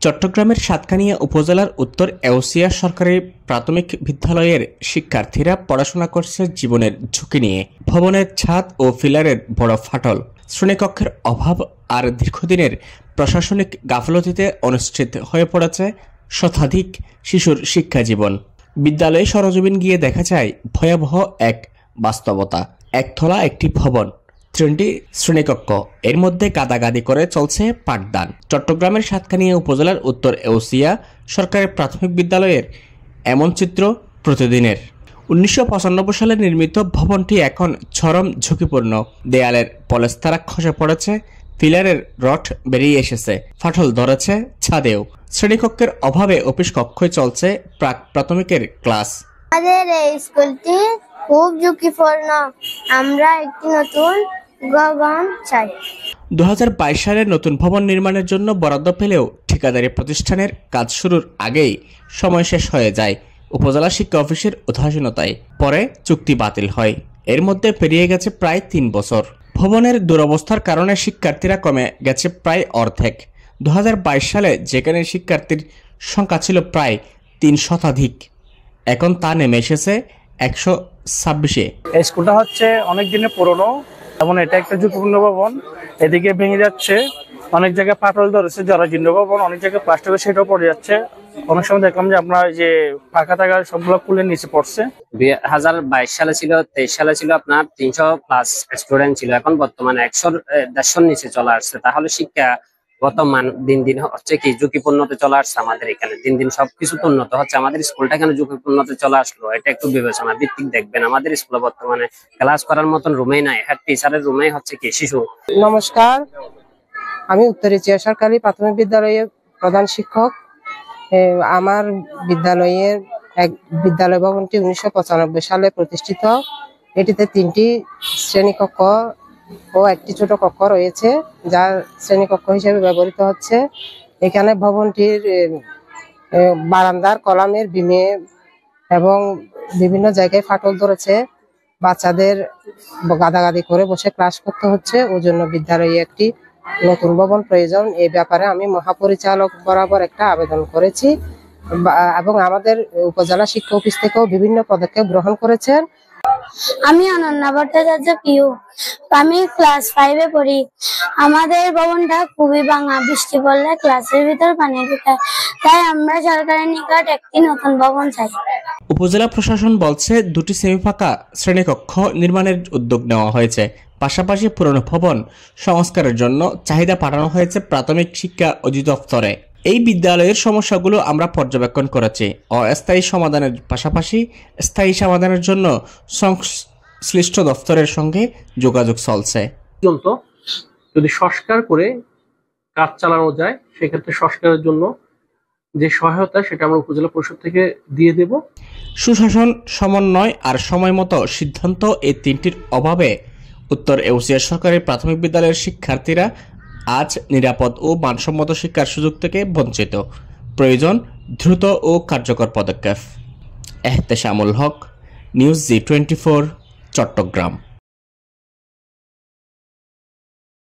চট্টগ্রামের সাতকানিয়া উপজেলার উত্তর এউসিয়া সরকারি প্রাথমিক বিদ্যালয়ের শিক্ষার্থীরা পড়াশোনা করছে জীবনের ঝুঁকি নিয়ে। ভবনের ছাদ ও ফিলারের বড় ফাটল, শ্রেণীকক্ষের অভাব আর দীর্ঘদিনের প্রশাসনিক গাফলতিতে অনিশ্চিত হয়ে পড়েছে শতাধিক শিশুর শিক্ষা জীবন। বিদ্যালয়ে সরজমিন গিয়ে দেখা যায় ভয়াবহ এক বাস্তবতা। একতলা একটি ভবন, 3টি শ্রেণীকক্ষ, এর মধ্যে গাদাগাদি করে চলছে পাঠদান। চট্টগ্রামের সাতকানিয়া উপজেলার উত্তর এউসিয়া সরকারি প্রাথমিক বিদ্যালয়ের এমন চিত্র প্রতিদিনের। 1995 সালে নির্মিত ভবনটি এখন চরম ঝুঁকিপূর্ণ। দেয়ালের পলেস্তারা খসে পড়েছে, পিলারের রড বেরিয়ে এসেছে, ফাটল ধরেছে ছাদেও। শ্রেণীকক্ষের অভাবে অফিস কক্ষই চলছে প্রাক প্রাথমিকের ক্লাস। আমাদের এই স্কুলটি খুব ঝুঁকিপূর্ণ। আমরা একটি নতুন ভবন চাই। 2022 সালে নতুন ভবন নির্মাণের জন্য বরাদ্দ পেলেও ঠিকাদারি প্রতিষ্ঠানের কাজ শুরুর আগেই সময় শেষ হয়ে যায় উপজেলা শিক্ষা অফিসের উদাসীনতায়। পরে চুক্তি বাতিল হয়। এর মধ্যে পেরিয়ে গেছে প্রায় 3 বছর। ভবনের দুরবস্থার কারণে শিক্ষার্থীরা কমে গেছে প্রায় অর্ধেক। 2022 সালে যেখানে শিক্ষার্থীর সংখ্যা ছিল প্রায় 3 শতাধিক, এখন তা নেমে এসেছে 126-এ। এই স্কুলটা হচ্ছে অনেক দিনের পুরনো এবং এটা একটা ঝুঁকিপূর্ণ ভবন। এদিকে ভেঙে যাচ্ছে, অনেক জায়গায় ফাটল ধরেছে, জরাজীর্ণ ভবন, অনেক জায়গায় প্লাস্টিকের সেটাও পড়ে যাচ্ছে। অনেক সময় দেখলাম যে আপনার যে ফাঁকা থাকা সবগুলো খুলে নিচে পড়ছে। 2022 সালে ছিল, 23 সালে ছিল আপনার 300+ স্টুডেন্ট ছিল, এখন বর্তমানে 100-150 নিচে চলে আসছে। তাহলে শিক্ষা বর্তমান দিন দিন হচ্ছে কি ঝুঁকিপূর্ণতে চলে আসছে। আমাদের এখানে দিন দিন সবকিছু তো উন্নত হচ্ছে, আমাদের স্কুলটা কেন ঝুঁকিপূর্ণতে চলে আসলো এটা একটু বিবেচনা ভিত্তিক দেখবেন। আমাদের স্কুলে বর্তমানে ক্লাস করার মতন রুমেই নাই, হেড টিচারের রুমেই হচ্ছে কি শিশু। নমস্কার, আমি উত্তর এশিয়া সরকারি প্রাথমিক বিদ্যালয়ের প্রধান শিক্ষক। আমার বিদ্যালয়ের বিদ্যালয় ভবনটি 1995 সালে প্রতিষ্ঠিত। এটিতে 3টি শ্রেণীকক্ষ ও একটি ছোট কক্ষ রয়েছে, যা শ্রেণীকক্ষ হিসেবে ব্যবহৃত হচ্ছে। এখানে ভবনটির বারান্দার কলামের বিমে এবং বিভিন্ন জায়গায় ফাটল ধরেছে। বাচ্চাদের গাদাগাদি করে বসে ক্লাস করতে হচ্ছে, ওই জন্য বিদ্যালয়ে একটি নতুন ভবন প্রয়োজন। এই ব্যাপারে আমি মহাপরিচালক বরাবর একটা আবেদন করেছি এবং আমাদের উপজেলা শিক্ষা অফিস থেকেও বিভিন্ন পদক্ষেপ গ্রহণ করেছেন। আমি অনন্যা ভট্টাচার্য পিউ, আমি ক্লাস 5-এ পড়ি। আমাদের ভবনটা খুবই ভাঙা, বৃষ্টি পড়লে ক্লাসের ভিতর পানি ঢুকায়, তাই আমরা সরকারের নিকট একটি নতুন ভবন চাই। উপজেলা প্রশাসন বলছে 2টি সেমি ফাঁকা শ্রেণীকক্ষ নির্মাণের উদ্যোগ নেওয়া হয়েছে। পাশাপাশি পুরনো ভবন সংস্কারের জন্য চাহিদা পাঠানো হয়েছে প্রাথমিক শিক্ষা অধিদপ্তরে। এই বিদ্যালয়ের সমস্যাগুলো আমরা পর্যবেক্ষণ করেছি। অস্থায়ী সমাধানের পাশাপাশি স্থায়ী সমাধানের জন্য সংশ্লিষ্ট দপ্তরের সঙ্গে যোগাযোগ চলছে। যদি সংস্কার করে কাজ চালানো যায়, সেক্ষেত্রে সংস্কারের জন্য যে সহায়তা সেটা আমরা উপজেলা পরিষদ থেকে দিয়ে দেব। সুশাসন, সমন্বয় আর সময় মতো সিদ্ধান্ত, এই 3টির অভাবে উত্তর এউসিয়া সরকারি প্রাথমিক বিদ্যালয়ের শিক্ষার্থীরা আজ নিরাপদ ও মানসম্মত শিক্ষার সুযোগ থেকে বঞ্চিত। প্রয়োজন দ্রুত ও কার্যকর পদক্ষেপ। এহতেশামুল হক, নিউজ G24, চট্টগ্রাম।